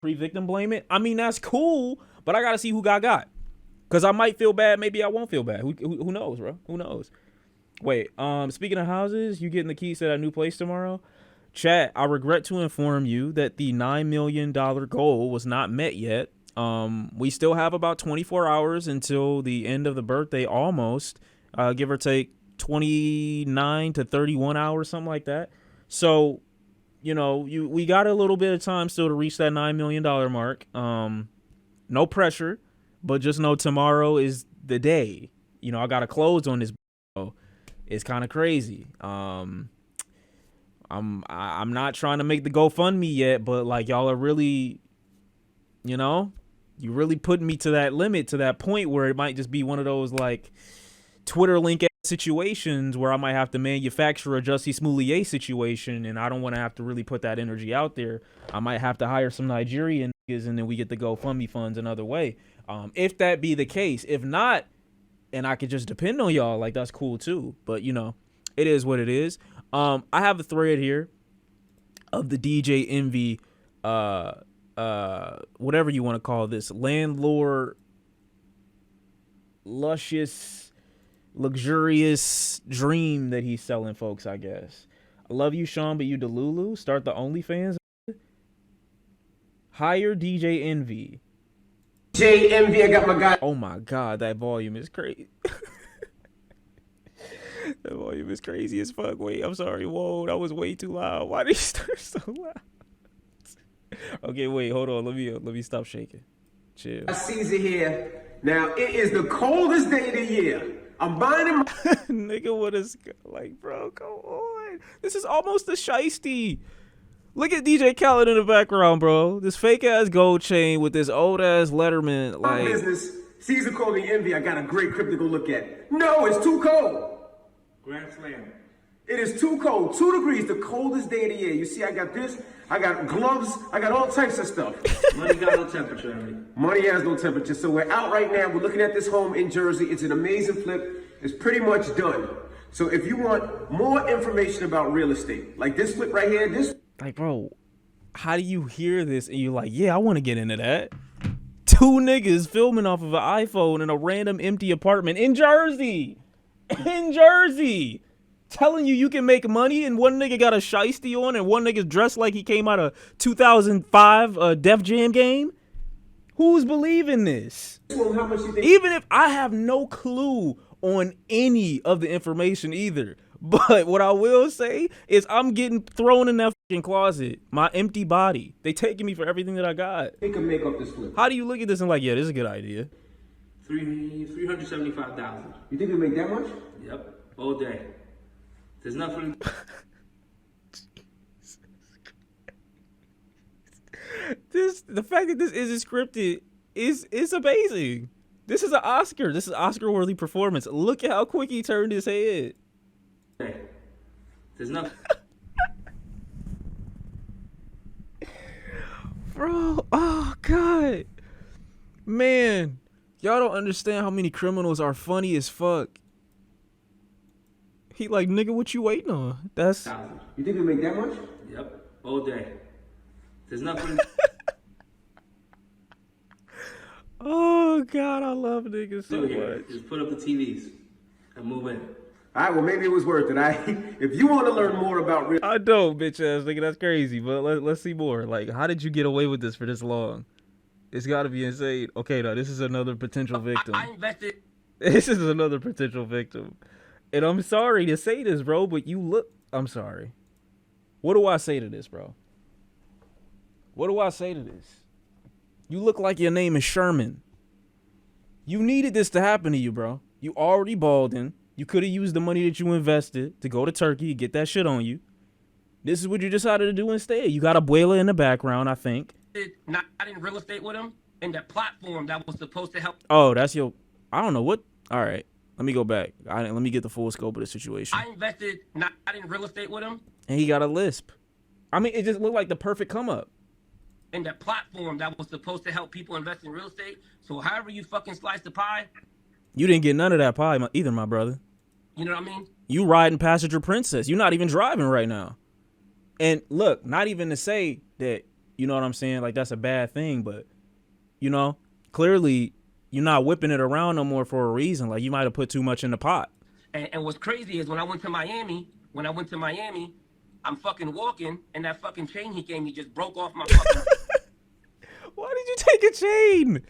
pre-victim blame it. I mean, that's cool, but I gotta see who got. Cause I might feel bad, maybe I won't feel bad. Who knows, bro? Who knows? Wait, speaking of houses, you getting the keys to that new place tomorrow? Chat, I regret to inform you that the $9 million goal was not met yet. We still have about 24 hours until the end of the birthday, almost, give or take 29 to 31 hours, something like that. So, we got a little bit of time still to reach that $9 million mark. No pressure, but just know tomorrow is the day. I got to close on this. It's kind of crazy. I'm not trying to make the GoFundMe yet, but like y'all are really, you really putting me to that limit, to that point where it might just be one of those like Twitter link situations where I might have to manufacture a Jussie Smollett situation, and I don't want to have to really put that energy out there. I might have to hire some Nigerian niggas, and then we get the GoFundMe funds another way. If that be the case, if not, and I could just depend on y'all, like that's cool too. But it is what it is. I have a thread here of the DJ Envy, whatever you want to call this, landlord, luscious, luxurious dream that he's selling folks, I guess. I love you, Sean, but you Delulu. Start the OnlyFans. Hire DJ Envy. J Envy, I got my guy. Oh my God, that volume is crazy. That volume is crazy as fuck. Wait, I'm sorry. Whoa, that was way too loud. Why did he start so loud? Okay, wait, hold on. Let me stop shaking. Chill. Caesar here. Now it is the coldest day of the year. I'm buying him. Nigga, what is like, bro? Come on. This is almost a shiesty. Look at DJ Khaled in the background, bro. This fake ass gold chain with this old ass Letterman. My business. Caesar called me Envy. I got a great crib to go look at. No, it's too cold. Grand Slam. It is too cold. 2 degrees, the coldest day of the year. You see, I got this. I got gloves. I got all types of stuff. Money got no temperature, Envy. Money has no temperature. So we're out right now. We're looking at this home in Jersey. It's an amazing flip. It's pretty much done. So if you want more information about real estate, like this flip right here, this. Like, bro, how do you hear this and you're like, yeah, I want to get into that? 2 niggas filming off of an iPhone in a random empty apartment in Jersey. In Jersey. Telling you can make money, and one nigga got a shiesty on and one nigga's dressed like he came out of 2005 Def Jam game. Who's believing this? Well, how much you think? Even if I have no clue on any of the information either. But what I will say is I'm getting thrown in that fucking closet. My empty body. They taking me for everything that I got. They can make up this flip. How do you look at this and like, yeah, this is a good idea? 375,000. You think we make that much? Yep, all day. There's nothing. The fact that this isn't scripted is amazing. This is an Oscar. This is Oscar-worthy performance. Look at how quick he turned his head. There's nothing. Bro, oh God. Man, y'all don't understand how many criminals are funny as fuck. He like, nigga, what you waiting on? That's. You think we make that much? Yep, all day. There's nothing. Oh God, I love niggas so much. Just put up the TVs and move in. All right, well, maybe it was worth it. If you want to learn more about real, I don't, bitch ass nigga. That's crazy. But let's see more. Like, how did you get away with this for this long? It's got to be insane. Okay, now this is another potential victim. I invested. This is another potential victim. And I'm sorry to say this, bro, but you look. I'm sorry. What do I say to this, bro? What do I say to this? You look like your name is Sherman. You needed this to happen to you, bro. You already balding. You could have used the money that you invested to go to Turkey and get that shit on you. This is what you decided to do instead. You got Abuela in the background, I think. Not in real estate with him, and that platform that was supposed to help. Oh, that's your. I don't know what. All right, let me go back. Let me get the full scope of the situation. I invested not in real estate with him, and he got a lisp. I mean, it just looked like the perfect come up. And that platform that was supposed to help people invest in real estate. So however you fucking slice the pie. You didn't get none of that pie either, my brother. You know what I mean? You riding passenger princess. You're not even driving right now. And look, not even to say that you know what I'm saying? Like, that's a bad thing, but, you know, clearly you're not whipping it around no more for a reason. Like, you might have put too much in the pot. And what's crazy is when I went to Miami, I'm fucking walking, and that fucking chain he gave me just broke off my fucking. Why did you take a chain?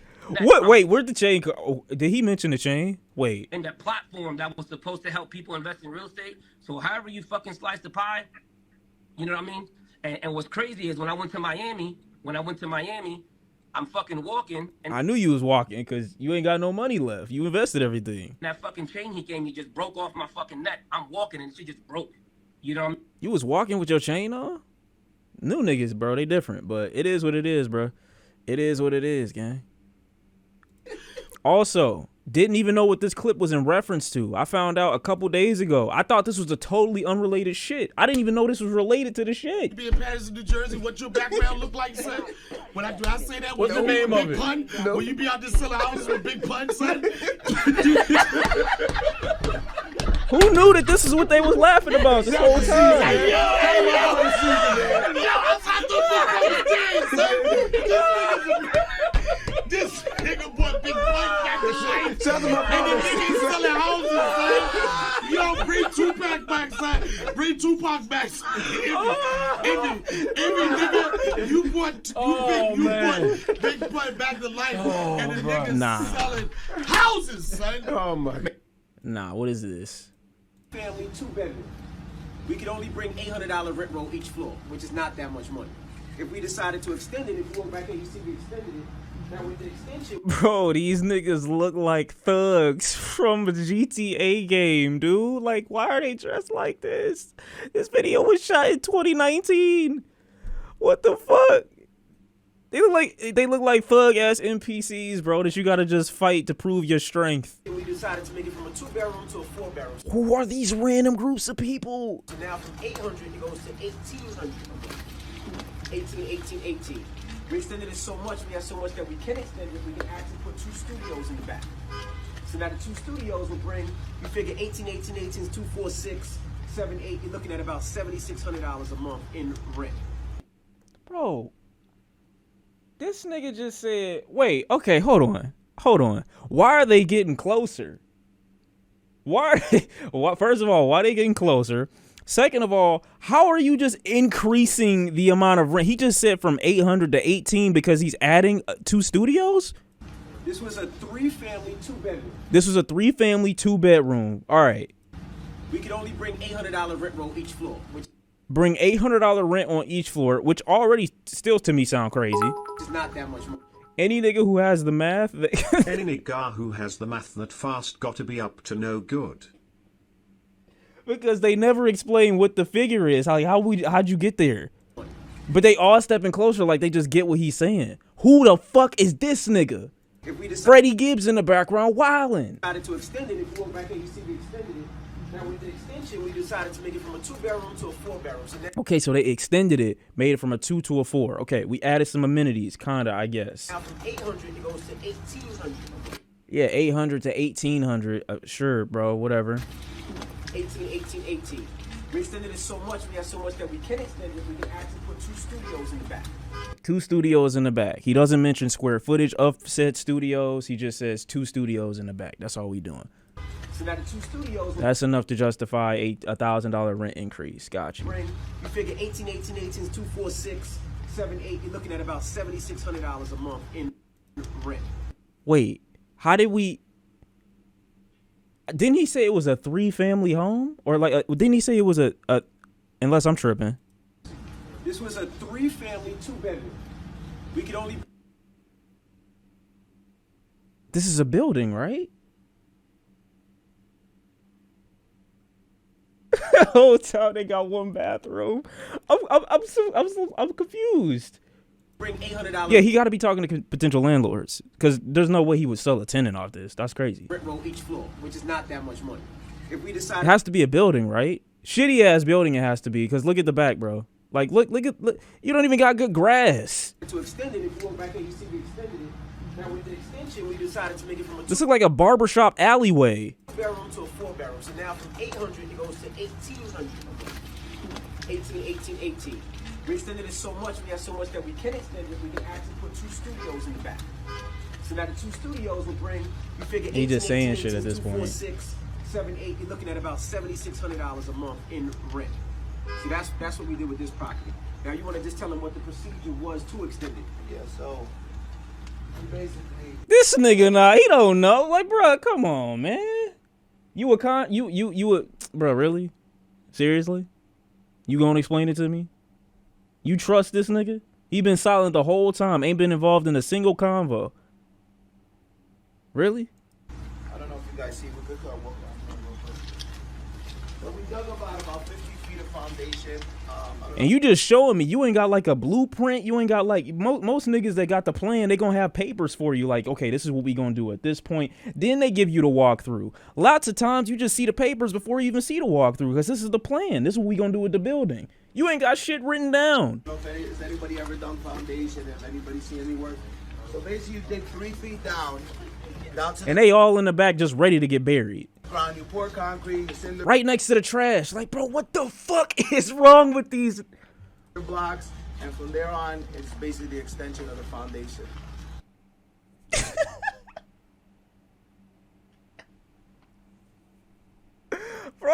What? Wait, where'd the chain go? Oh, did he mention the chain? Wait. And that platform that was supposed to help people invest in real estate. So however you fucking slice the pie, you know what I mean? And what's crazy is when I went to Miami, I'm fucking walking, and I knew you was walking because you ain't got no money left. You invested everything. that fucking chain he gave me just broke off my fucking neck. I'm walking and she just broke. You know what I mean? You was walking with your chain on? New niggas, bro, they different, but it is what it is, bro. It is what it is, gang. Also, didn't even know what this clip was in reference to. I found out a couple days ago. I thought this was a totally unrelated shit. I didn't even know this was related to the shit. Be in Patterson, New Jersey, what your background look like, son? When I say that, What's the name of big it? pun? No. Will you be out there selling houses with big pun, son? Who knew that this is what they was laughing about this whole time? This nigga bought big pun back to shit. And the nigga selling houses, son. Yo, bring Tupac back, son. Bring Tupac back, son. Every nigga, you bought big pun back to life. And the nigga selling houses, son. Oh my. Nah, what is this? Family 2-bedroom. We could only bring $800 rent roll each floor, which is not that much money. If we decided to extend it, if you go back here, you see we extended it. Now with the extension, Bro, these niggas look like thugs from a GTA game, dude. Like, why are they dressed like this? This video was shot in 2019. What the fuck? They look like thug ass NPCs, bro, that you gotta just fight to prove your strength. we decided to make it from a 2-bedroom to a 4-bedroom. Who are these random groups of people? So now from 800 it goes to 1800. 18. We extended it so much, we have so much that we can extend it. We can actually put 2 studios in the back. So now the 2 studios will bring, you figure 18 is 246, 78. You're looking at about $7,600 a month in rent. Bro, this nigga just said, wait, okay, hold on. Why are they getting closer? First of all, why are they getting closer? Second of all, how are you just increasing the amount of rent? He just said from 800 to 18 because he's adding 2 studios? This was a 3-family 2-bedroom. This was a 3-family 2-bedroom. All right. We could only bring $800 rent roll each floor, which Bring $800 rent on each floor, which already still to me sound crazy. is not that much money. Any nigga who has the math, Any nigga who has the math that fast got to be up to no good. because they never explain what the figure is. Like, how'd you get there? But they all stepping closer like they just get what he's saying. Who the fuck is this nigga? If we Freddie Gibbs in the background wilding. decided to extend it, if you go back here, you see we extended it. Now with the extension, we decided to make it from a 2-bedroom to a 4-bedroom. So now Okay, so they extended it, made it from a 2 to a 4. Okay, we added some amenities, kinda, I guess. from 800 it goes to 1800. Yeah, 800 to 1800. Sure, bro, whatever. 18. We extended it so much, we have so much that we can extend it. We can actually put 2 studios in the back. 2 studios in the back. He doesn't mention square footage of said studios. He just says 2 studios in the back. That's all we doing. So now the 2 studios will That's enough to justify a $1,000 rent increase. Got you. bring, you figure 18 is 246, 78. You're looking at about $7,600 a month in rent. Wait, how did we? Didn't he say it was a 3-family home, or like? Didn't he say it was a? Unless I'm tripping. This was a 3-family 2-bedroom. We could only. This is a building, right? Hotel, they got 1 bathroom. I'm confused. Bring $800 Yeah, he got to be talking to potential landlords because there's no way he would sell a tenant off this. That's crazy. rent roll each floor, which is not that much money. If we It decide has to be a building, right? Shitty ass building it has to be because look at the back, bro. Like, look, you don't even got good grass. to extend it, if you go back here, you see we extended it. Now with the extension, we decided to make it from a This look like a barbershop alleyway. 2-bedroom to a 4-bedroom. So now from 800 it goes to 1800. 18. We extended it so much, we have so much that we can extend it, we can actually put 2 studios in the back. So now the 2 studios will bring, you figure, He just 18, saying 18, shit at 18, this 2, 4, point. 6, 7, 8, you're looking at about $7,600 a month in rent. See, that's what we did with this property. Now you want to just tell them what the procedure was to extend it. Yeah, so basically, This nigga, nah, he don't know. Like, bro, come on, man. You a bro, really? Seriously? You gonna explain it to me? You trust this nigga? He been silent the whole time, ain't been involved in a single convo. Really? I don't know if you guys see, we could walk around real quick. But we dug about 50 feet of foundation. And you just showing me you ain't got like a blueprint. You ain't got like most niggas that got the plan. They gonna have papers for you. Like, okay, this is what we gonna do at this point. Then they give you the walkthrough. Lots of times you just see the papers before you even see the walkthrough because this is the plan. This is what we gonna do with the building. You ain't got shit written down. Has anybody ever done foundation? Has anybody seen any work? So basically, you dig 3 feet down to And they all in the back just ready to get buried. the ground. You pour concrete, you cinder Right next to the trash. Like, bro, what the fuck is wrong with these? blocks, and from there on, it's basically the extension of the foundation. Bro,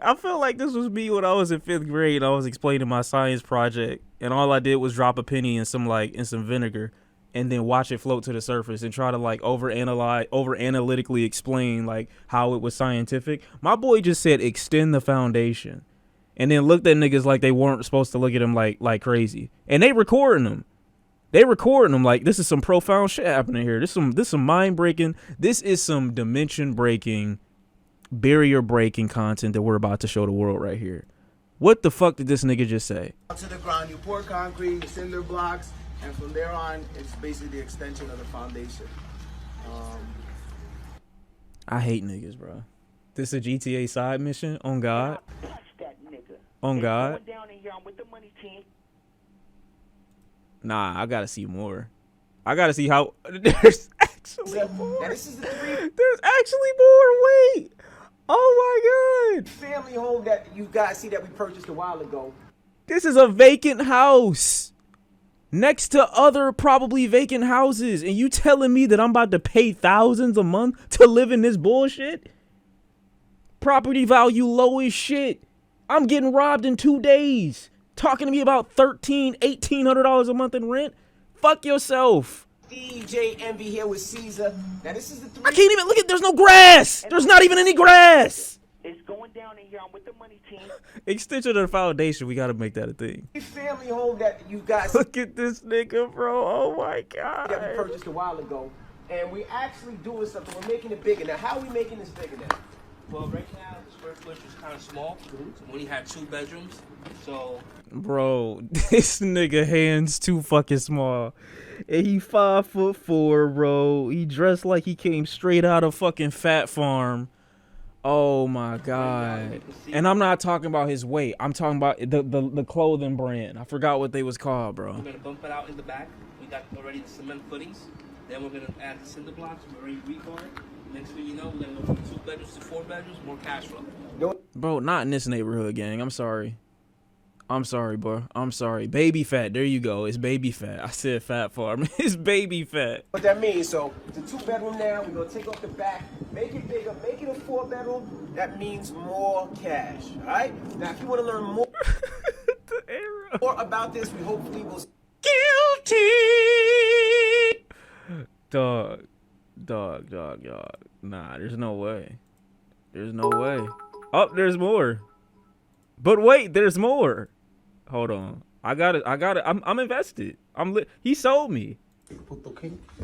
I feel like this was me when I was in 5th grade and I was explaining my science project and all I did was drop a penny in some vinegar and then watch it float to the surface and try to like over analytically explain like how it was scientific. My boy just said extend the foundation and then looked at niggas like they weren't supposed to look at him like crazy. And they recording them. They recording them like this is some profound shit happening here. This some mind breaking. This is some dimension breaking, barrier breaking content that we're about to show the world right here. What the fuck did this nigga just say? To the ground, you pour concrete, you cinder blocks, and from there on, it's basically the extension of the foundation. I hate niggas, bro. This a GTA side mission? On God? Touch that nigga. On They God? going down in here. I'm with the money team. Nah, I gotta see more. I gotta see how there's actually Now more. this is the There's actually more. Wait. Oh my God. family home that you guys see that we purchased a while ago. This is a vacant house next to other probably vacant houses. And you telling me that I'm about to pay thousands a month to live in this bullshit? Property value low as shit. I'm getting robbed in 2 days. Talking to me about $1,800 a month in rent? Fuck yourself. DJ Envy here with Caesar. Now this is the I can't even look at. There's no grass. There's not even any grass. It's going down in here. I'm with the money team. Extension of the foundation. We gotta make that a thing. family home that you guys see Look at this nigga, bro. Oh my that we God. purchased a while ago. And we actually doing something. We're making it bigger. Now, how are we making this bigger now? Well, right now the square footage is kind of small. So we only had 2 bedrooms. So Bro, this nigga hands too fucking small. And he 5'4", bro. He dressed like he came straight out of fucking Fat Farm. Oh my God. And I'm not talking about his weight. I'm talking about the clothing brand. I forgot what they was called, bro. we're gonna bump it out in the back. We got already the cement footings. Then we're gonna add the cinder blocks. We're already rebar. Next thing you know, we're gonna go from 2 bedrooms to 4 bedrooms, more cash flow. Bro, not in this neighborhood, gang. I'm sorry. I'm sorry, bro. I'm sorry. Baby fat. There you go. It's baby fat. I said Fat Farm. It's baby fat. What that means, so it's a 2-bedroom now. We're gonna take off the back, make it bigger, make it a 4-bedroom. That means more cash. All right. Now, if you want to learn more, The arrow. more about this, we hopefully will. Guilty. Dog. Nah, there's no way. There's no way. Oh, there's more. But wait, there's more. Hold on. I got it. I'm invested. He sold me.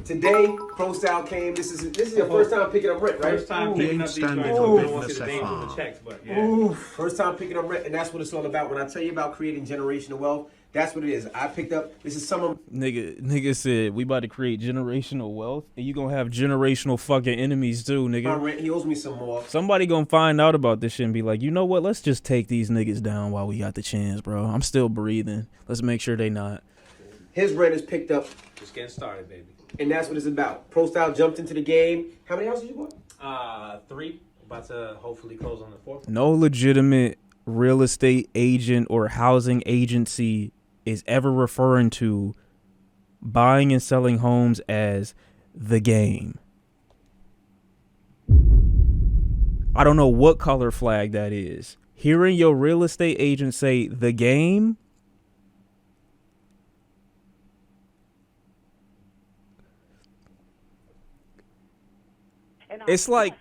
Today, Pro Style came. This is your first time picking up rent, right? First time picking up these Standing joints. on I don't want to business see the names FR. on the checks, but yeah. First time picking up rent, and that's what it's all about. When I tell you about creating generational wealth, that's what it is. I picked up. This is some of Nigga said we about to create generational wealth, and you gonna have generational fucking enemies too, my nigga. rent. He owes me some more. Somebody gonna find out about this shit and be like, you know what? Let's just take these niggas down while we got the chance, bro. I'm still breathing. Let's make sure they not. His rent is picked up, Just getting started, baby. and that's what it's about. Pro Style jumped into the game. How many houses you bought? 3. About to hopefully close on the 4th. No legitimate real estate agent or housing agency is ever referring to buying and selling homes as the game. I don't know what color flag that is. Hearing your real estate agent say the game, it's like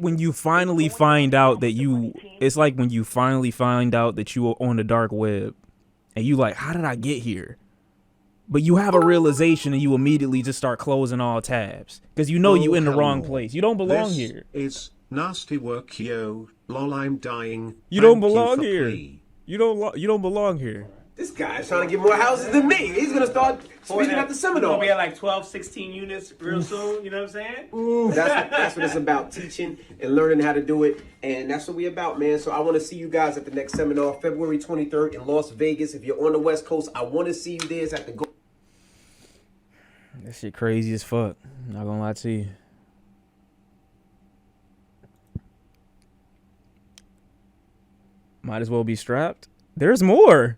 when you finally find out that you were on the dark web and you like, how did I get here? But you have a realization and you immediately just start closing all tabs because you know you in the wrong place. You don't belong this here. It's nasty work, yo. Lol, I'm dying. You don't Thank belong for here. plea. You don't belong here. This guy's trying to get more houses than me. He's gonna start speaking at the seminar. We have like 12, 16 units real soon. You know what I'm saying? That's what it's about, teaching and learning how to do it. And that's what we about, man. So I want to see you guys at the next seminar, February 23rd in Las Vegas. If you're on the West Coast, I want to see you there. It's at the That shit crazy as fuck. Not gonna lie to you. Might as well be strapped. There's more.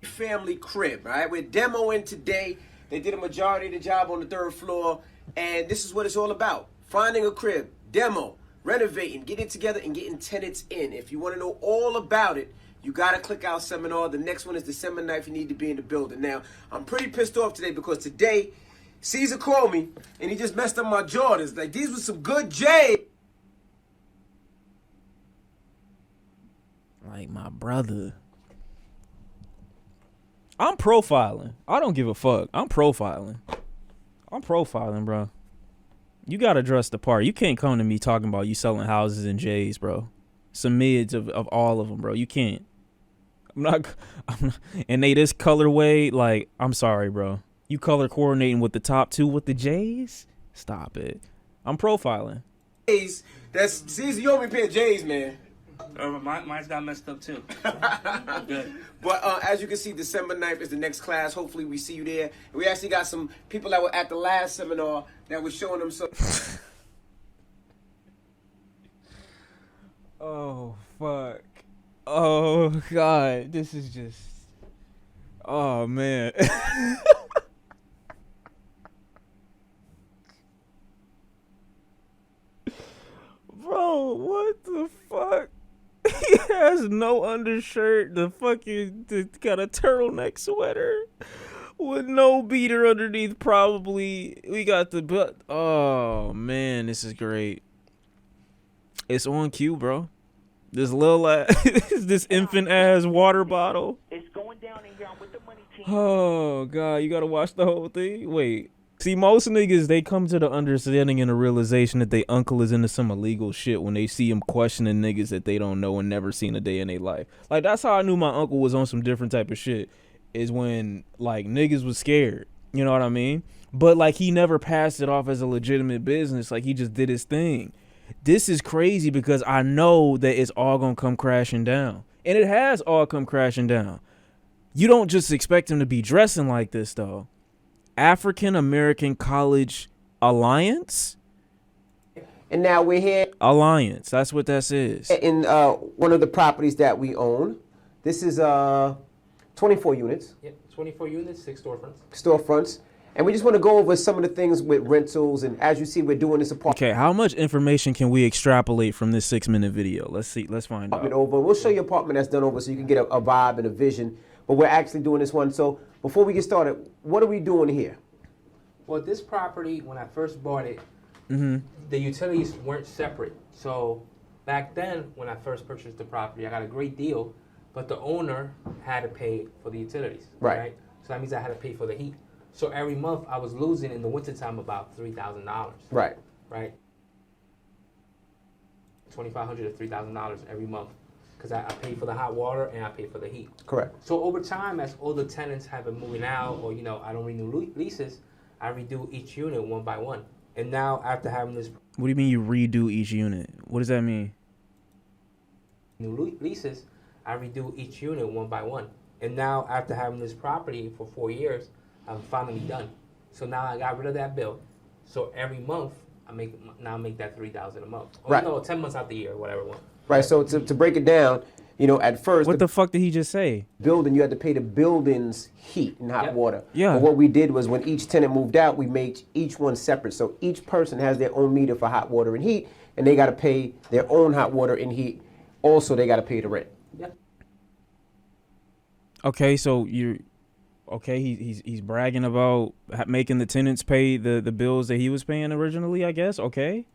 Family crib, right? We're demoing today. They did a majority of the job on the 3rd floor, and this is what it's all about. Finding a crib, demo, renovating, getting together and getting tenants in. If you want to know all about it, you got to click our seminar. The next one is December 9th. You need to be in the building. Now, I'm pretty pissed off today because today, Caesar called me, and he just messed up my Jordans. Like, these were some good J's. Like my brother. I'm profiling. I don't give a fuck. I'm profiling, bro. You gotta dress the part. You can't come to me talking about you selling houses in J's, bro. Some mids of all of them, bro. You can't. I'm not and they this colorway, like, I'm sorry, bro. You color coordinating with the top 2 with the J's? Stop it. I'm profiling. That's Caesar, you owe me a pair of J's, man. Mine's got messed up too. Good. But as you can see, December 9th is the next class. Hopefully we see you there. And we actually got some people that were at the last seminar that was showing them some. Oh, fuck. Oh, God. This is just... Oh, man. Bro, what the fuck? He has no undershirt. Got a turtleneck sweater with no beater underneath. Probably we got the butt. Oh man, this is great. It's on cue, bro. This little this infant ass water bottle. It's going down in here. I'm with the money team. Oh God, you gotta watch the whole thing. Wait. See, most niggas, they come to the understanding and the realization that they uncle is into some illegal shit when they see him questioning niggas that they don't know and never seen a day in their life. Like, that's how I knew my uncle was on some different type of shit, is when, like, niggas was scared. You know what I mean? But, like, he never passed it off as a legitimate business. Like, he just did his thing. This is crazy because I know that it's all gonna come crashing down. And it has all come crashing down. You don't just expect him to be dressing like this, though. African American College Alliance? And now we're here Alliance, that's what that is. in one of the properties that we own. This is 24 units. Yep, 24 units, 6 Storefronts. And we just want to go over some of the things with rentals. And as you see, we're doing this apartment Okay, how much information can we extrapolate from this 6-minute video? Let's see. Let's find out. over. We'll show you apartment that's done over so you can get a vibe and a vision. But we're actually doing this one. So before we get started, what are we doing here? Well, this property, when I first bought it, the utilities weren't separate. So back then, when I first purchased the property, I got a great deal, but the owner had to pay for the utilities. Right. So that means I had to pay for the heat. So every month, I was losing in the wintertime about $3,000. Right. Right. $2,500 to $3,000 every month, because I pay for the hot water and I pay for the heat. Correct. So over time, as all the tenants have been moving out, or I don't renew leases, I redo each unit one by one. And now after having this, What do you mean you redo each unit? What does that mean? new leases, I redo each unit one by one. And now after having this property for 4 years, I'm finally done. So now I got rid of that bill. So every month I make that $3,000 a month. Or, Right. 10 months out the year, whatever one. Right. So to break it down, You know, at first, What the fuck did he just say? building, you had to pay the building's heat and hot Yep. water. Yeah. But what we did was when each tenant moved out, we made each one separate. So each person has their own meter for hot water and heat, and they got to pay their own hot water and heat. Also, they got to pay the rent. Yep. Okay, so he's bragging about making the tenants pay the bills that he was paying originally, I guess. Okay.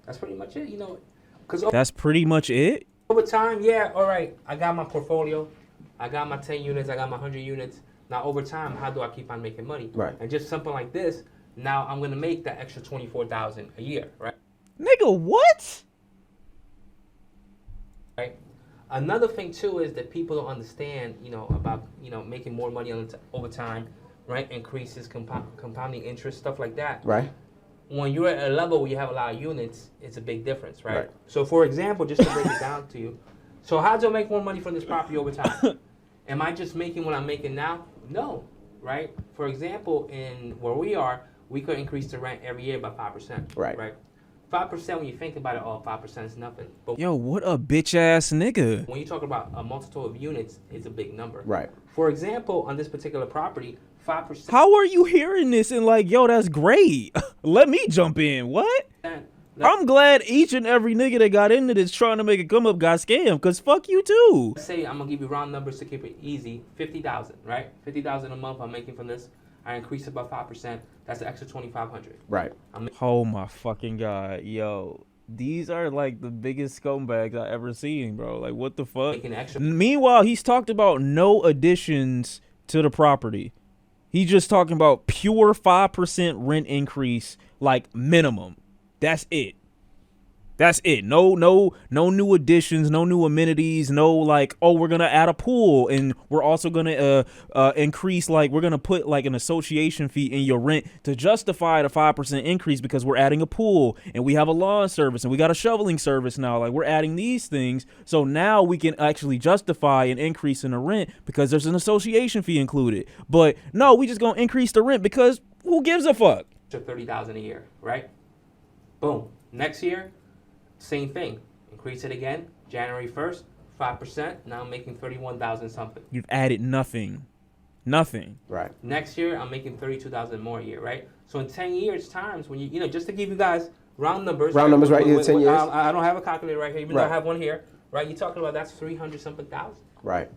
That's pretty much it, you know. Because That's pretty much it. over time, yeah, all right, I got my portfolio. I got my 10 units. I got my 100 units. Now, over time, how do I keep on making money? Right. And just something like this, now I'm going to make that extra $24,000 a year, right? Nigga, what? Right. Another thing too is that people don't understand, you know, about making more money over time, right? Increases compounding interest, stuff like that. Right. When you're at a level where you have a lot of units, it's a big difference, right? Right. So, for example, just to break it down to you, so how do I make more money from this property over time? Am I just making what I'm making now? No, right? For example, in where we are, we could increase the rent every year by 5%. Right. Right. 5%, when you think about it, 5% is nothing. But Yo, what a bitch ass nigga. when you talk about a multitude of units, it's a big number. Right. For example, on this particular property, 5%. How are you hearing this and like, yo, that's great. Let me jump in. What? I'm glad each and every nigga that got into this trying to make a come up got scammed, because fuck you too. Let's say I'm gonna give you round numbers to keep it easy. 50,000, right? 50,000 a month I'm making from this. I increase it by 5%. That's an extra 2,500. Right. Oh my fucking God. Yo, these are like the biggest scumbags I ever seen, bro. Like, what the fuck? Making extra. Meanwhile, he's talked about no additions to the property. He's just talking about pure 5% rent increase, like minimum. That's it. That's it. No new additions, no new amenities, no like, oh, we're gonna add a pool and we're also gonna increase, like we're gonna put like an association fee in your rent to justify the 5% increase because we're adding a pool and we have a lawn service and we got a shoveling service now. Like, we're adding these things, so now we can actually justify an increase in the rent because there's an association fee included. But no, we just gonna increase the rent because who gives a fuck? To 30,000 a year, right? Boom. Next year, same thing. Increase it again. January 1st, 5%. Now I'm making 31,000 something. You've added nothing. Nothing. Right. Next year, I'm making 32,000 more a year, right? So in 10 years times, when you know, just to give you guys round numbers. Round numbers, right? Yeah, 10 years. I don't have a calculator right here, even though I Right. have one here, right? You're talking about that's 300 something thousand Right.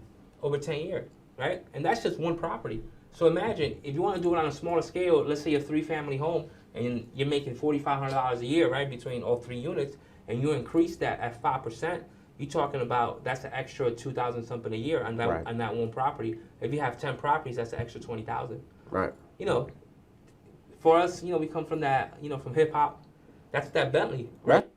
over 10 years, right? And that's just one property. So imagine if you want to do it on a smaller scale, let's say a 3-family home, and you're making $4,500 a year, right, between all 3 units, and you increase that at 5%, you're talking about that's an extra 2,000 something a year on that Right. on that one property. If you have 10 properties, that's an extra 20,000. Right. You know, for us, you know, we come from that, you know, from hip hop. That's that Bentley, right?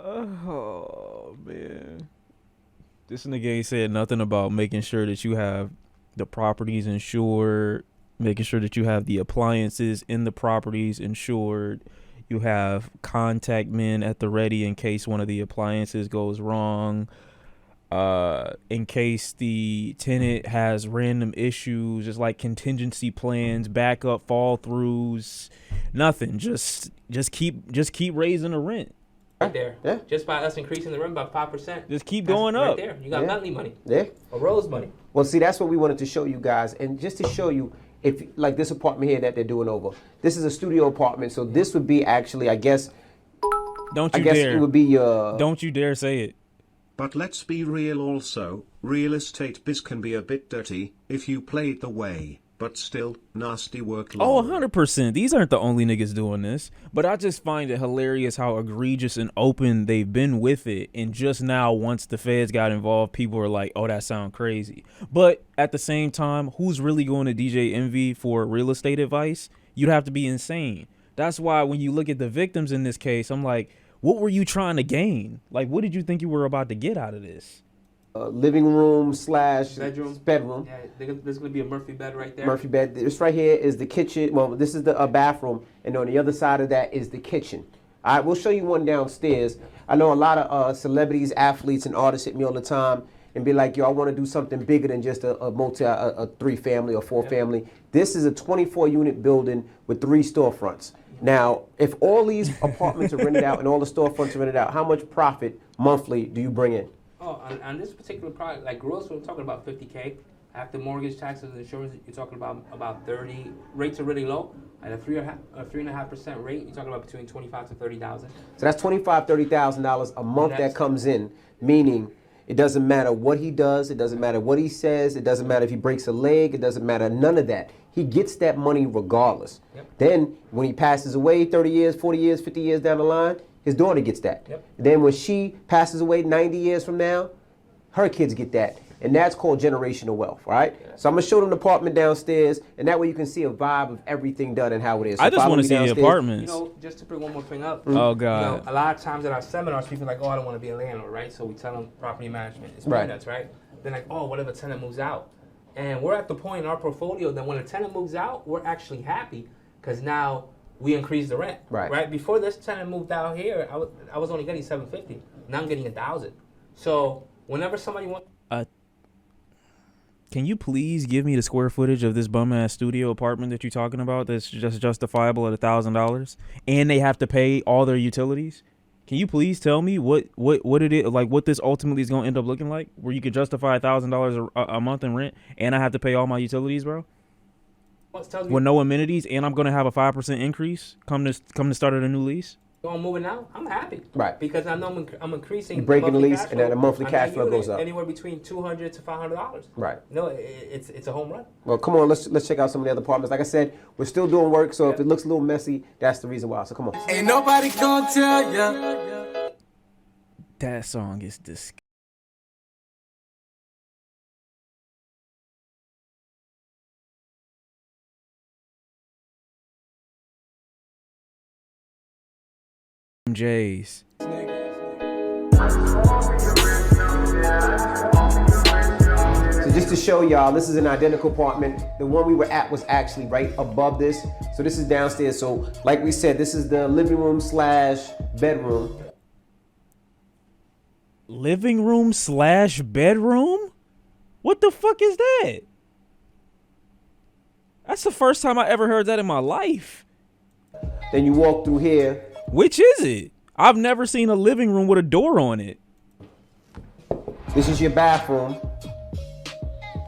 Oh man, this nigga ain't said nothing about making sure that you have the properties insured, making sure that you have the appliances in the properties insured, you have contact men at the ready in case one of the appliances goes wrong, in case the tenant has random issues, just like contingency plans, backup fall throughs, nothing. Just keep raising the rent. Right there. Yeah. Just by us increasing the rent by 5%. Just keep That's going right up. there. You got Yeah. Bentley money. Yeah. Or Rose money. Well, see, that's what we wanted to show you guys, and just to show you, if like this apartment here that they're doing over, this is a studio apartment, so this would be actually, I guess Don't I you guess dare. it would be your. Don't you dare say it. But let's be real also, real estate biz can be a bit dirty, if you play it the way, but still, nasty work. Oh, 100%. These aren't the only niggas doing this. But I just find it hilarious how egregious and open they've been with it. And just now, once the feds got involved, people are like, oh, that sounds crazy. But at the same time, who's really going to DJ Envy for real estate advice? You'd have to be insane. That's why when you look at the victims in this case, I'm like, what were you trying to gain? Like, what did you think you were about to get out of this? Living room / Bedroom. bedroom. Yeah, there's going to be a Murphy bed right there. Murphy bed. This right here is the kitchen. Well, this is the bathroom, and on the other side of that is the kitchen. All right, we'll show you one downstairs. I know a lot of celebrities, athletes, and artists hit me all the time, and be like, yo, I want to do something bigger than just a 3-family or 4-family. This is a 24-unit building with 3 storefronts. Now, if all these apartments are rented out and all the storefronts are rented out, how much profit monthly do you bring in? Oh, on this particular product, like gross, we're talking about $50K. After mortgage, taxes, and insurance, you're talking about 30. Rates are really low. At a 3.5% rate, you're talking about between $25,000 to $30,000. So that's $25,000-$30,000 a month that comes in, meaning it doesn't matter what he does, it doesn't matter what he says, it doesn't matter if he breaks a leg, it doesn't matter, none of that. He gets that money regardless. Yep. Then when he passes away 30 years, 40 years, 50 years down the line, his daughter gets that. Yep. Then when she passes away 90 years from now, her kids get that. And that's called generational wealth, right? Yeah. So I'm going to show them the apartment downstairs, and that way you can see a vibe of everything done and how it is. So I just want to see the apartments. You know, just to bring one more thing up. Oh, God. You know, a lot of times at our seminars, people are like, oh, I don't want to be a landlord, right? So we tell them property management is peanuts, right? They're like, oh, what if a tenant moves out? And we're at the point in our portfolio that when a tenant moves out, we're actually happy because now we increase the rent, right? Before this tenant moved out here, I was only getting $750. Now I'm getting $1,000. So whenever somebody wants... Can you please give me the square footage of this bum-ass studio apartment that you're talking about that's just justifiable at $1,000 and they have to pay all their utilities? Can you please tell me what it is, like what this ultimately is going to end up looking like, where you could justify $1,000 a month in rent and I have to pay all my utilities, bro? With no amenities, and I'm going to have a 5% increase come the start of the new lease? So I'm moving out, I'm happy. Right. Because I know I'm increasing. You're breaking the lease, and then the monthly cash flow goes up. Anywhere between $200 to $500. Right. No, it's a home run. Well, come on, let's check out some of the other apartments. Like I said, we're still doing work, so if it looks a little messy, that's the reason why. So come on. Ain't nobody gonna tell ya. That song is disgusting. J's. So just to show y'all, this is an identical apartment. The one we were at was actually right above this. So this is downstairs. So like we said, this is the living room / bedroom. Living room / bedroom? What the fuck is that? That's the first time I ever heard that in my life. Then you walk through here. Which is it? I've never seen a living room with a door on it. This is your bathroom.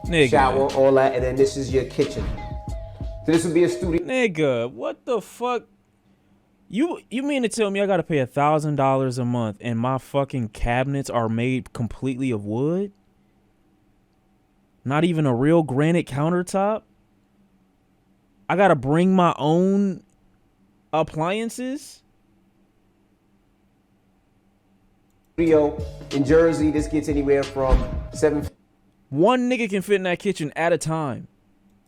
Nigga. Shower, all that, and then this is your kitchen. So this would be a studio. Nigga, what the fuck? You mean to tell me I gotta pay $1,000 a month and my fucking cabinets are made completely of wood? Not even a real granite countertop? I gotta bring my own appliances? In Jersey, this gets anywhere from $750. One nigga can fit in that kitchen at a time.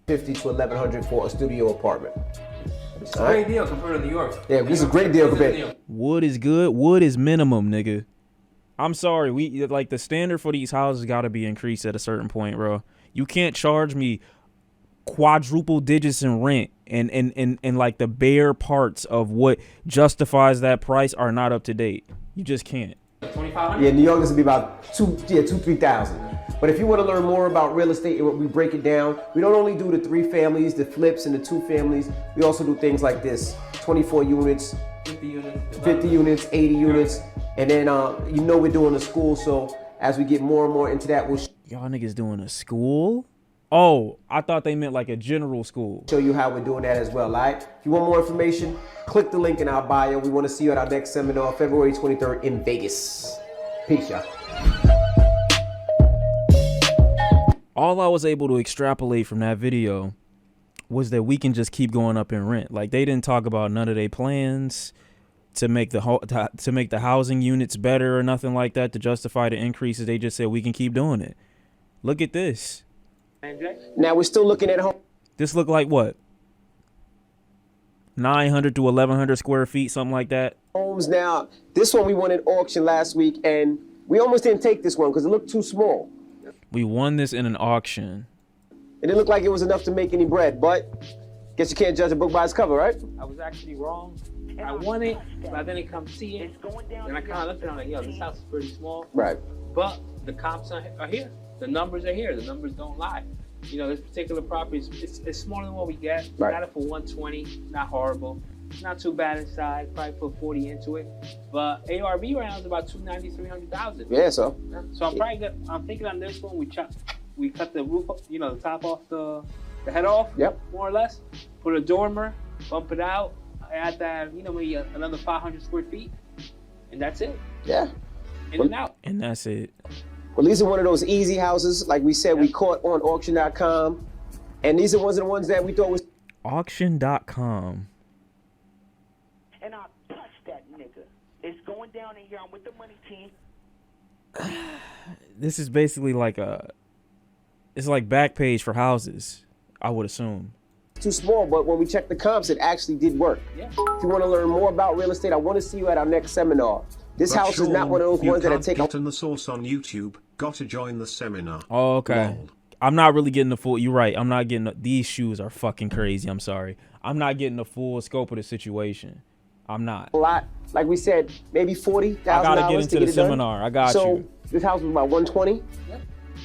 $50 to $1,100 for a studio apartment. It's a great deal compared to New York. Yeah, this is a great deal compared. Wood is good. Wood is minimum, nigga. I'm sorry. We like the standard for these houses got to be increased at a certain point, bro. You can't charge me quadruple digits in rent and like the bare parts of what justifies that price are not up to date. You just can't. Yeah, New York, this would be about $3,000. But if you want to learn more about real estate and what we break it down, we don't only do the 3 families, the flips, and the 2 families. We also do things like this: 24 units, 50 units, 80 units, and then you know we're doing a school. So as we get more and more into that, we'll y'all niggas doing a school? Oh, I thought they meant like a general school. Show you how we're doing that as well, all right? If you want more information, click the link in our bio. We want to see you at our next seminar, February 23rd in Vegas. Peace, y'all. All I was able to extrapolate from that video was that we can just keep going up in rent. Like, they didn't talk about none of their plans to make the housing units better or nothing like that to justify the increases. They just said we can keep doing it. Look at this. Now we're still looking at home. This look like what? 900 to 1,100 square feet, something like that. Homes now. This one we won at auction last week, and we almost didn't take this one because it looked too small. We won this in an auction. It didn't look like it was enough to make any bread, but Guess you can't judge a book by its cover, right? I was actually wrong. I want it, but I didn't come see it. And I kind of looked at it, I'm like, yo, this house is pretty small. Right. But the comps are here. The numbers are here. The numbers don't lie. You know, this particular property it's smaller than what we get. Right. Got it for 120. Not horrible. Not too bad inside. Probably put 40 into it. But ARV right now is about 290, 300,000. Yeah, so. So I'm thinking on this one we cut the roof, you know, the top off the head off. Yep. More or less. Put a dormer, bump it out, add that, you know, maybe another 500 square feet, and that's it. Yeah. In and out. And that's it. Well, these are one of those easy houses, like we said, we caught on auction.com. And these are the ones that we thought was Auction.com. And I'll touch that nigga. It's going down in here. I'm with the money team. This is basically like it's like Backpage for houses, I would assume. too small, but when we checked the comps, it actually did work. Yeah. If you want to learn more about real estate, I want to see you at our next seminar. This But house is not Sean, one of those you ones that are can't taking. get in the source on YouTube. Gotta join the seminar. Oh, okay. Lol. I'm not really getting the full. You're right. I'm not getting these shoes are fucking crazy. I'm sorry. I'm not getting the full scope of the situation. I'm not. A lot, like we said, maybe $40,000. I gotta get into the seminar. I got so you. This house was about 120. Yep.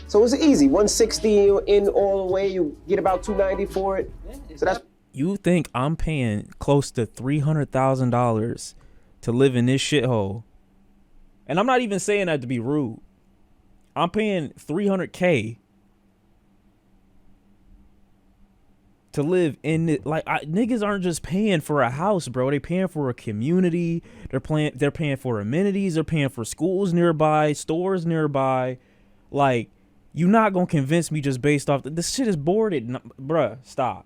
So it's easy. 160 in all the way. You get about 290 for it. So that's. You think I'm paying close to $300,000 to live in this shithole? And I'm not even saying that to be rude. I'm paying $300K to live in it. Like, niggas aren't just paying for a house, bro. They paying for a community. They're paying for amenities. They're paying for schools nearby, stores nearby. Like, you're not gonna convince me just based off this shit is boarded, bruh. Stop.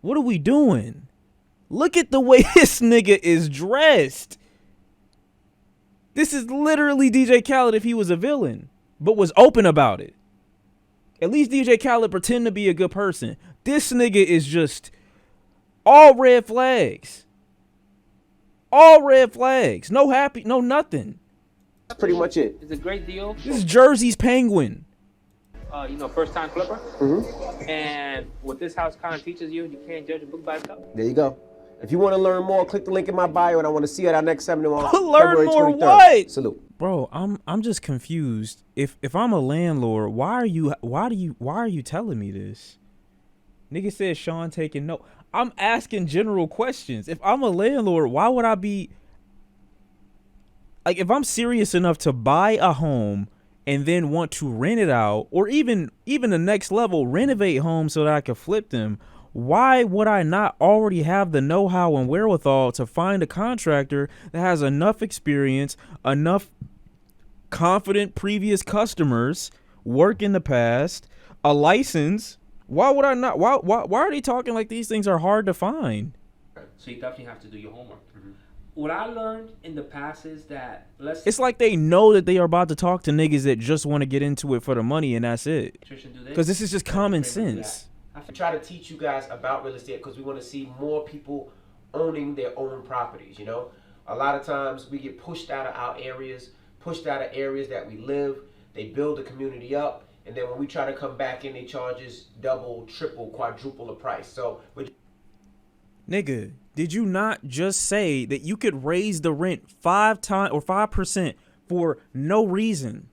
What are we doing? Look at the way this nigga is dressed. This is literally DJ Khaled if he was a villain, but was open about it. At least DJ Khaled pretend to be a good person. This nigga is just all red flags. All red flags. No happy, no nothing. That's pretty much it. It's a great deal. This is Jersey's Penguin. First time flipper. Mm-hmm. And what this house kind of teaches you can't judge a book by its cover. There you go. If you want to learn more, click the link in my bio, and I want to see you at our next seminar on Learn February more 23rd. what? Salute. Bro, I'm just confused. If I'm a landlord, why are you telling me this? Nigga said Sean taking note. I'm asking general questions. If I'm a landlord, why would I be like, if I'm serious enough to buy a home and then want to rent it out, or even the next level, renovate homes so that I can flip them, why would I not already have the know-how and wherewithal to find a contractor that has enough experience, enough confident previous customers, work in the past, a license? Why would I not? Why are they talking like these things are hard to find? So you definitely have to do your homework. What I learned in the past is that it's like they know that they are about to talk to niggas that just want to get into it for the money, and that's it. Because this is just common sense. I try to teach you guys about real estate because we want to see more people owning their own properties, you know? A lot of times we get pushed out of our areas, pushed out of areas that we live. They build the community up, and then when we try to come back in, they charge us double, triple, quadruple the price. So, nigga, did you not just say that you could raise the rent 5% for no reason?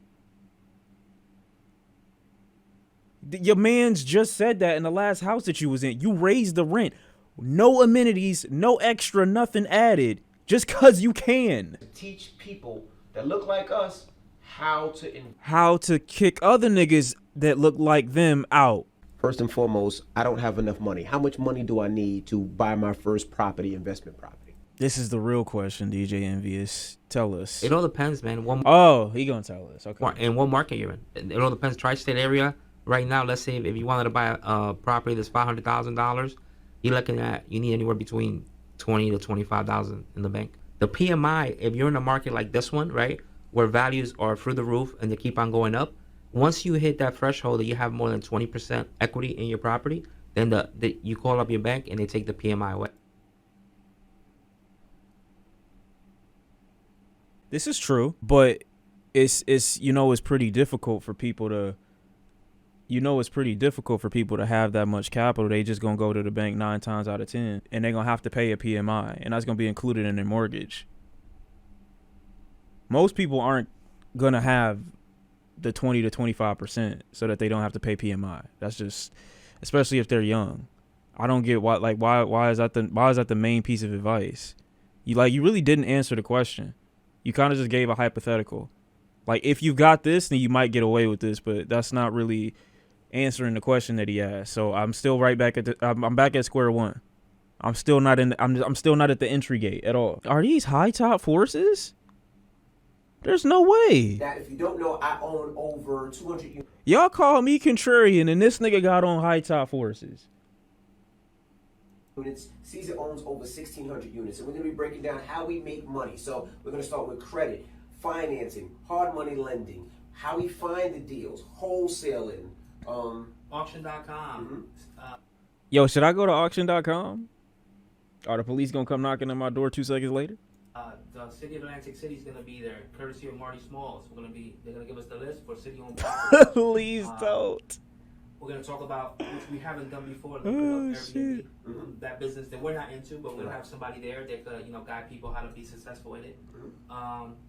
Your man's just said that in the last house that you was in. You raised the rent. No amenities, no extra, nothing added. Just cause you can. Teach people that look like us how to kick other niggas that look like them out. First and foremost, I don't have enough money. How much money do I need to buy my first investment property? This is the real question, DJ Envious. Tell us. It all depends, man. He gonna tell us. Okay. In what market you're in. It all depends. Tri-state area. Right now, let's say if you wanted to buy a property that's $500,000, you're looking at, you need anywhere between $20,000 to $25,000 in the bank. The PMI, if you're in a market like this one, right, where values are through the roof and they keep on going up, once you hit that threshold that you have more than 20% equity in your property, then you call up your bank and they take the PMI away. This is true, but it's pretty difficult for people to you know it's pretty difficult for people to have that much capital. They just gonna go to the bank 9 times out of 10, and they're gonna have to pay a PMI, and that's gonna be included in their mortgage. Most people aren't gonna have the 20 to 25% so that they don't have to pay PMI. That's just, especially if they're young. I don't get why is that the main piece of advice? You really didn't answer the question. You kind of just gave a hypothetical. Like, if you've got this, then you might get away with this, but that's not really answering the question that he asked. So I'm still right back at I'm back at square one. I'm still not at the entry gate at all. Are these high top forces? There's no way. That, if you don't know, I own over 200 units. Y'all call me contrarian, and this nigga got on high top forces. Caesar owns over 1,600 units, and we're going to be breaking down how we make money. So we're going to start with credit, financing, hard money lending, how we find the deals, wholesaling. Auction.com. Yo, should I go to auction.com? Are the police going to come knocking on my door 2 seconds later? The city of Atlantic City is going to be there, courtesy of Marty Smalls. They're going to give us the list for city-owned properties. Please don't. We're going to talk about, which we haven't done before, Airbnb, that business that we're not into, but we'll have somebody there that could, guide people how to be successful in it.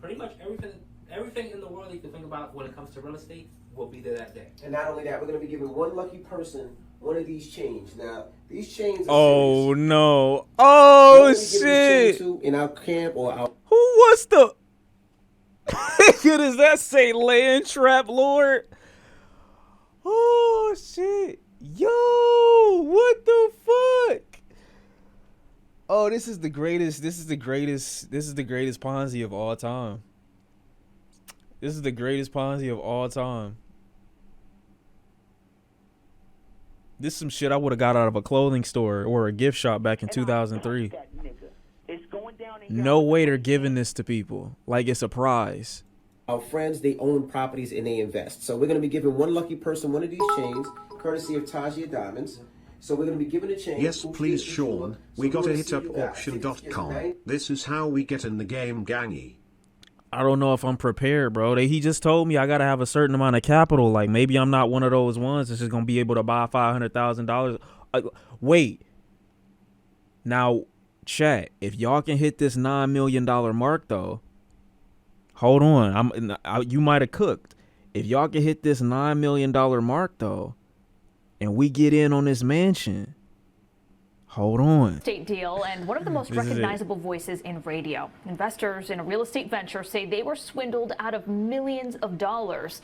Pretty much everything in the world you can think about when it comes to real estate will be there that day. And not only that, we're going to be giving one lucky person one of these chains. Now, these chains are oh, serious. no. Oh, shit. In our camp or our... Who was the... Does that say land trap lord? Oh, shit. Yo, what the fuck? Oh, this is the greatest Ponzi of all time. This is the greatest Ponzi of all time. This is some shit I would have got out of a clothing store or a gift shop back in 2003. No way they're giving this to people like it's a prize. Our friends, they own properties and they invest. So we're going to be giving one lucky person one of these chains, courtesy of Tajia Diamonds. So we're going to be giving a chain. Yes, please, Sean. We gotta hit up auction.com. This is how we get in the game, gangy. I don't know if I'm prepared, bro. He just told me I gotta have a certain amount of capital. Like, maybe I'm not one of those ones that's just gonna be able to buy $500,000. Wait. Now, chat, if y'all can hit this $9 million mark, though, hold on. You might have cooked. If y'all can hit this $9 million mark, though, and we get in on this mansion, hold on. State deal and one of the most recognizable voices in radio. Investors in a real estate venture say they were swindled out of millions of dollars.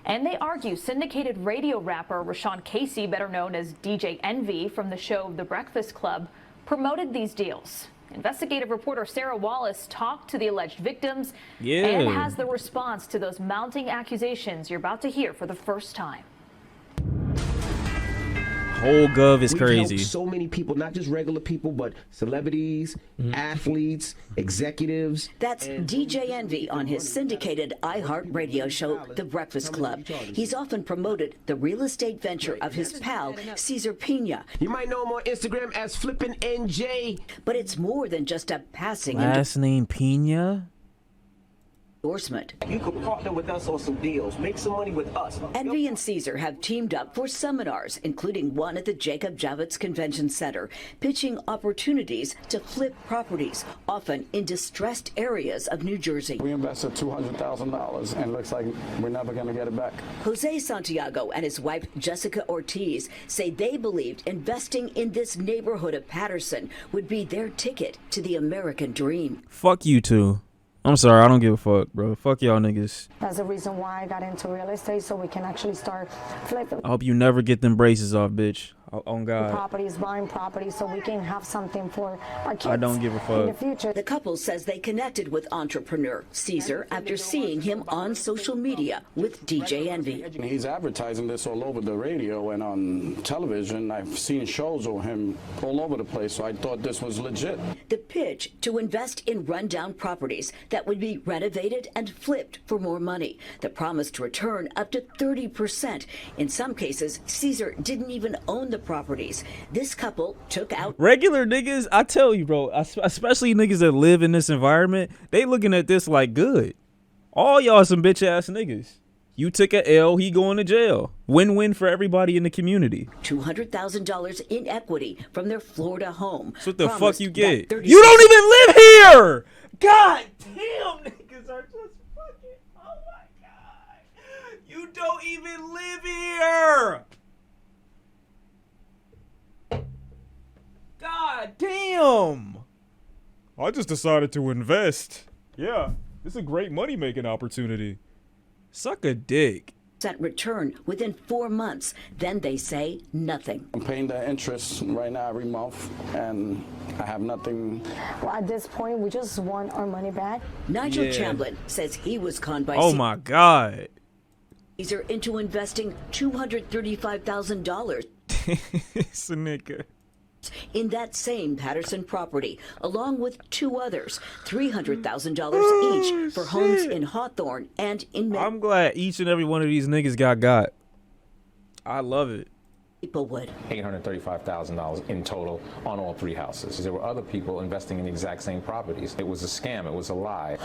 And they argue syndicated radio rapper Rashawn Casey, better known as DJ Envy from the show The Breakfast Club, promoted these deals. Investigative reporter Sarah Wallace talked to the alleged victims and has the response to those mounting accusations you're about to hear for the first time. Whole gov is We've crazy. helped so many people, not just regular people, but celebrities, athletes, executives. That's DJ Envy on his syndicated iHeart radio show, The Breakfast Club. He's often promoted the real estate venture of his pal, Cesar Pina. You might know him on Instagram as Flippin' NJ. But it's more than just a passing Last name Pina? endorsement. You could partner with us on some deals, make some money with us. Envy and Cesar have teamed up for seminars, including one at the Jacob Javits Convention Center, pitching opportunities to flip properties, often in distressed areas of New Jersey. We invested $200,000 and looks like we're never going to get it back. Jose Santiago and his wife Jessica Ortiz say they believed investing in this neighborhood of Patterson would be their ticket to the American dream. Fuck you two. I'm sorry, I don't give a fuck, bro. Fuck y'all niggas. That's the reason why I got into real estate, so we can actually start flipping I hope you never get them braces off, bitch. On God. properties, buying properties, so we can have something for our kids. I don't give a in the fuck. future. The couple says they connected with entrepreneur Cesar after seeing him on social media with DJ Envy. He's advertising this all over the radio and on television. I've seen shows of him all over the place, so I thought this was legit. The pitch to invest in rundown properties that would be renovated and flipped for more money. The promise to return up to 30%. In some cases, Cesar didn't even own the properties. This couple took out Regular niggas, I tell you, bro, especially niggas that live in this environment, they looking at this like good. All y'all some bitch ass niggas. You took a L, he going to jail. Win-win for everybody in the community. $200,000 in equity from their Florida home. That's what the fuck Promised you that get. 36 You don't even live here! God damn, niggas are just fucking... Oh my God. You don't even live here! God damn! I just decided to invest. Yeah, this is a great money-making opportunity. Suck a dick. Return within 4 months. Then they say nothing. I'm paying the interest right now every month, and I have nothing. Well, at this point, we just want our money back. Nigel Yeah. Chamblin says he was conned by Oh my God. Caesar into investing $235,000 It's a nigga. in that same Patterson property, along with 2 others, $300,000 each for homes in Hawthorne and in I'm glad each and every one of these niggas got. I love it. Maplewood. $835,000 in total on all 3 houses. There were other people investing in the exact same properties. It was a scam. It was a lie.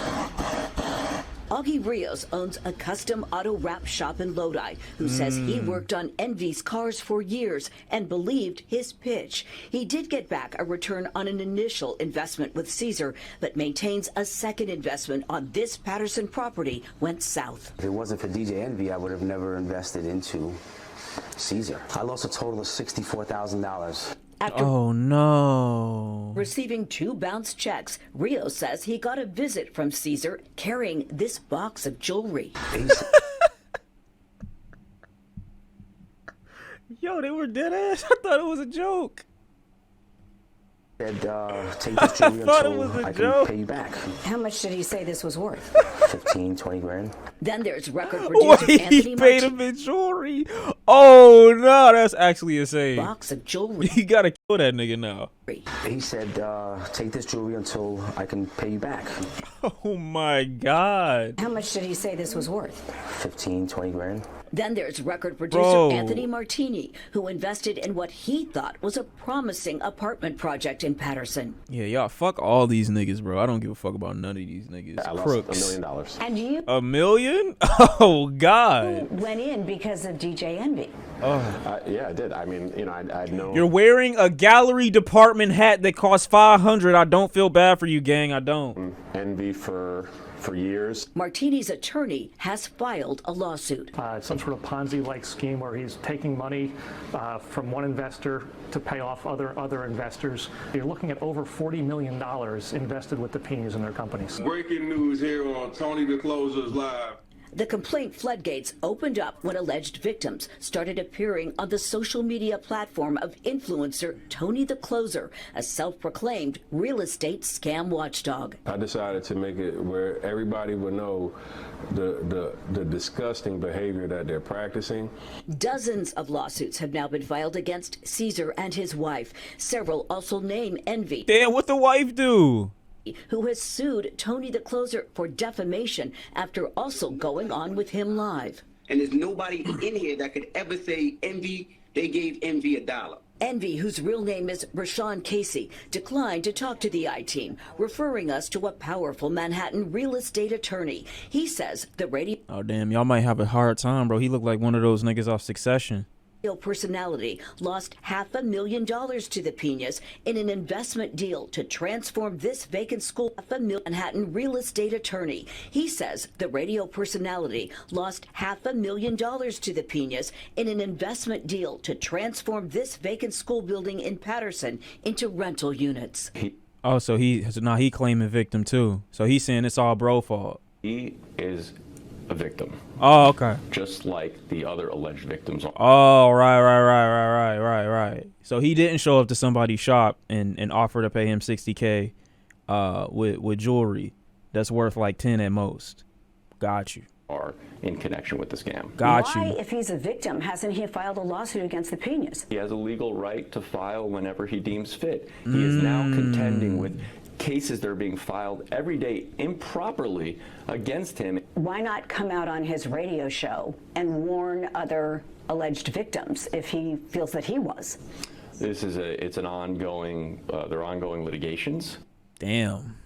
Augie Rios owns a custom auto wrap shop in Lodi, who says he worked on Envy's cars for years and believed his pitch. He did get back a return on an initial investment with Caesar, but maintains a second investment on this Patterson property went south. If it wasn't for DJ Envy, I would have never invested into Caesar. I lost a total of $64,000. After Oh no. receiving 2 bounce checks, Rios says he got a visit from Caesar carrying this box of jewelry. Yo, they were dead ass. I thought it was a joke. Said, take this jewelry I thought it until was a I joke. can pay you back. How much did he say this was worth? 15, 20 grand. Then there's record producer Wait, Anthony he paid Martin. him in jewelry. Oh no, that's actually insane. Box of jewelry. You gotta kill that nigga now. He said, take this jewelry until I can pay you back. Oh my God. How much did he say this was worth? 15, 20 grand. Then there's record producer Bro. Anthony Martini, who invested in what he thought was a promising apartment project in Patterson. Yeah, y'all fuck all these niggas, bro. I don't give a fuck about none of these niggas. I lost Crooks. $1 million. And you $1 million? Oh God. went in because of DJ Envy. Yeah, I did. I mean, you know, I'd know. You're wearing a gallery department hat that costs $500. I don't feel bad for you, gang. I don't. Envy for years. Martini's attorney has filed a lawsuit. Some sort of Ponzi-like scheme where he's taking money from one investor to pay off other investors. You're looking at over $40 million invested with the Pinas in their companies. Breaking news here on Tony the Closer's Live. The complaint floodgates opened up when alleged victims started appearing on the social media platform of influencer Tony the Closer, a self-proclaimed real estate scam watchdog. I decided to make it where everybody would know the disgusting behavior that they're practicing. Dozens of lawsuits have now been filed against Caesar and his wife. Several also name Envy. Damn, what the wife do? Who has sued Tony the Closer for defamation after also going on with him live. And there's nobody in here that could ever say Envy, they gave Envy $1. Envy, whose real name is Rashawn Casey, declined to talk to the I-Team, referring us to a powerful Manhattan real estate attorney. He says the radio Oh damn, y'all might have a hard time, bro. He looked like one of those niggas off Succession. personality lost $500,000 to the Pinas in an investment deal to transform this vacant school. Manhattan real estate attorney. He says the radio personality lost $500,000 to the Pinas in an investment deal to transform this vacant school building in Patterson into rental units. Oh, so he claiming victim too. So he's saying it's all bro fault. He is a victim. Oh, okay. Just like the other alleged victims are. Oh, right. So he didn't show up to somebody's shop and offer to pay him $60K with jewelry that's worth like 10 at most. Got you. Are in connection with the scam. Got you. Why, if he's a victim, hasn't he filed a lawsuit against the Pinas? He has a legal right to file whenever he deems fit. He is now contending with cases that are being filed every day improperly against him. Why not come out on his radio show and warn other alleged victims if he feels that he was? This is they're ongoing litigations. Damn.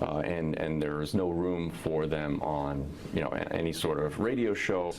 and there's no room for them on, any sort of radio show.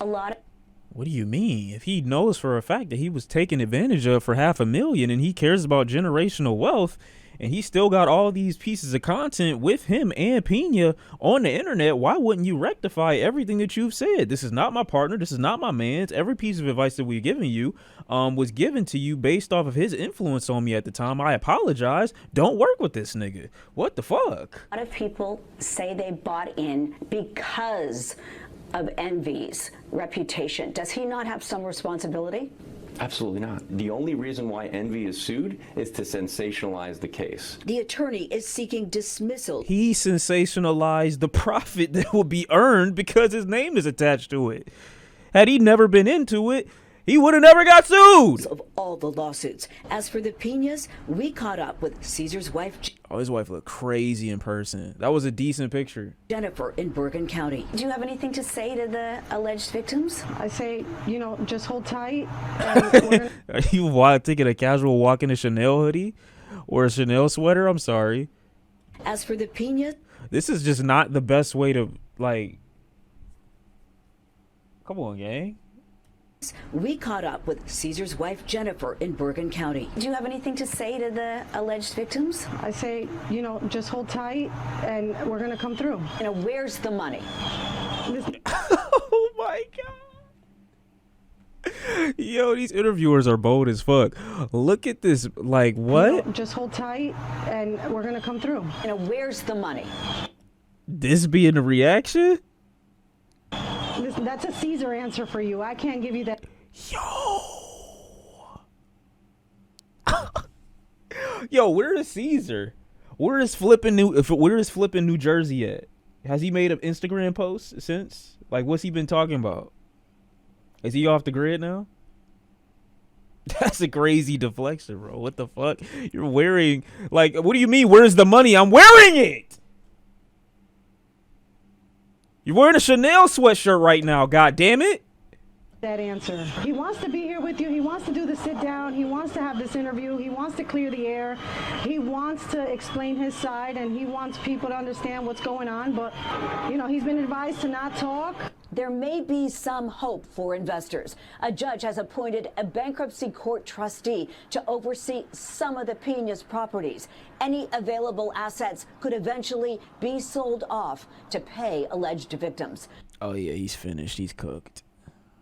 What do you mean? If he knows for a fact that he was taken advantage of for $500,000 and he cares about generational wealth, and he still got all these pieces of content with him and Pena on the internet, why wouldn't you rectify everything that you've said? This is not my partner. This is not my man's. Every piece of advice that we've given you was given to you based off of his influence on me at the time. I apologize. Don't work with this nigga. What the fuck? A lot of people say they bought in because of Envy's reputation. Does he not have some responsibility? Absolutely not. The only reason why Envy is sued is to sensationalize the case. The attorney is seeking dismissal. He sensationalized the profit that would be earned because his name is attached to it. Had he never been into it, he would have never got sued. Of all the lawsuits. As for the Penas, we caught up with Caesar's wife. Oh, his wife looked crazy in person. That was a decent picture. Jennifer in Bergen County. Do you have anything to say to the alleged victims? I say, just hold tight. Are you taking a casual walk in a Chanel hoodie or a Chanel sweater? I'm sorry. As for the Penas, this is just not the best way to, come on, gang. We caught up with Caesar's wife, Jennifer, in Bergen County. Do you have anything to say to the alleged victims? I say, just hold tight, and we're going to come through. Where's the money? Oh, my God. Yo, these interviewers are bold as fuck. Look at this. What? Just hold tight, and we're going to come through. Where's the money? This being the reaction? Listen, that's a Caesar answer for you. I can't give you that. Yo, where is Caesar? Where is flipping New Jersey at? Has he made an Instagram post since? What's he been talking about? Is he off the grid now? That's a crazy deflection, bro. What the fuck? You're wearing, what do you mean, where's the money? I'm wearing it! You're wearing a Chanel sweatshirt right now, god damn it. That answer. He wants to be here with you. He wants to do the sit down. He wants to have this interview. He wants to clear the air. He wants to explain his side, and he wants people to understand what's going on. But, he's been advised to not talk. There may be some hope for investors. A judge has appointed a bankruptcy court trustee to oversee some of the Pena's properties. Any available assets could eventually be sold off to pay alleged victims. Oh, yeah, he's finished. He's cooked.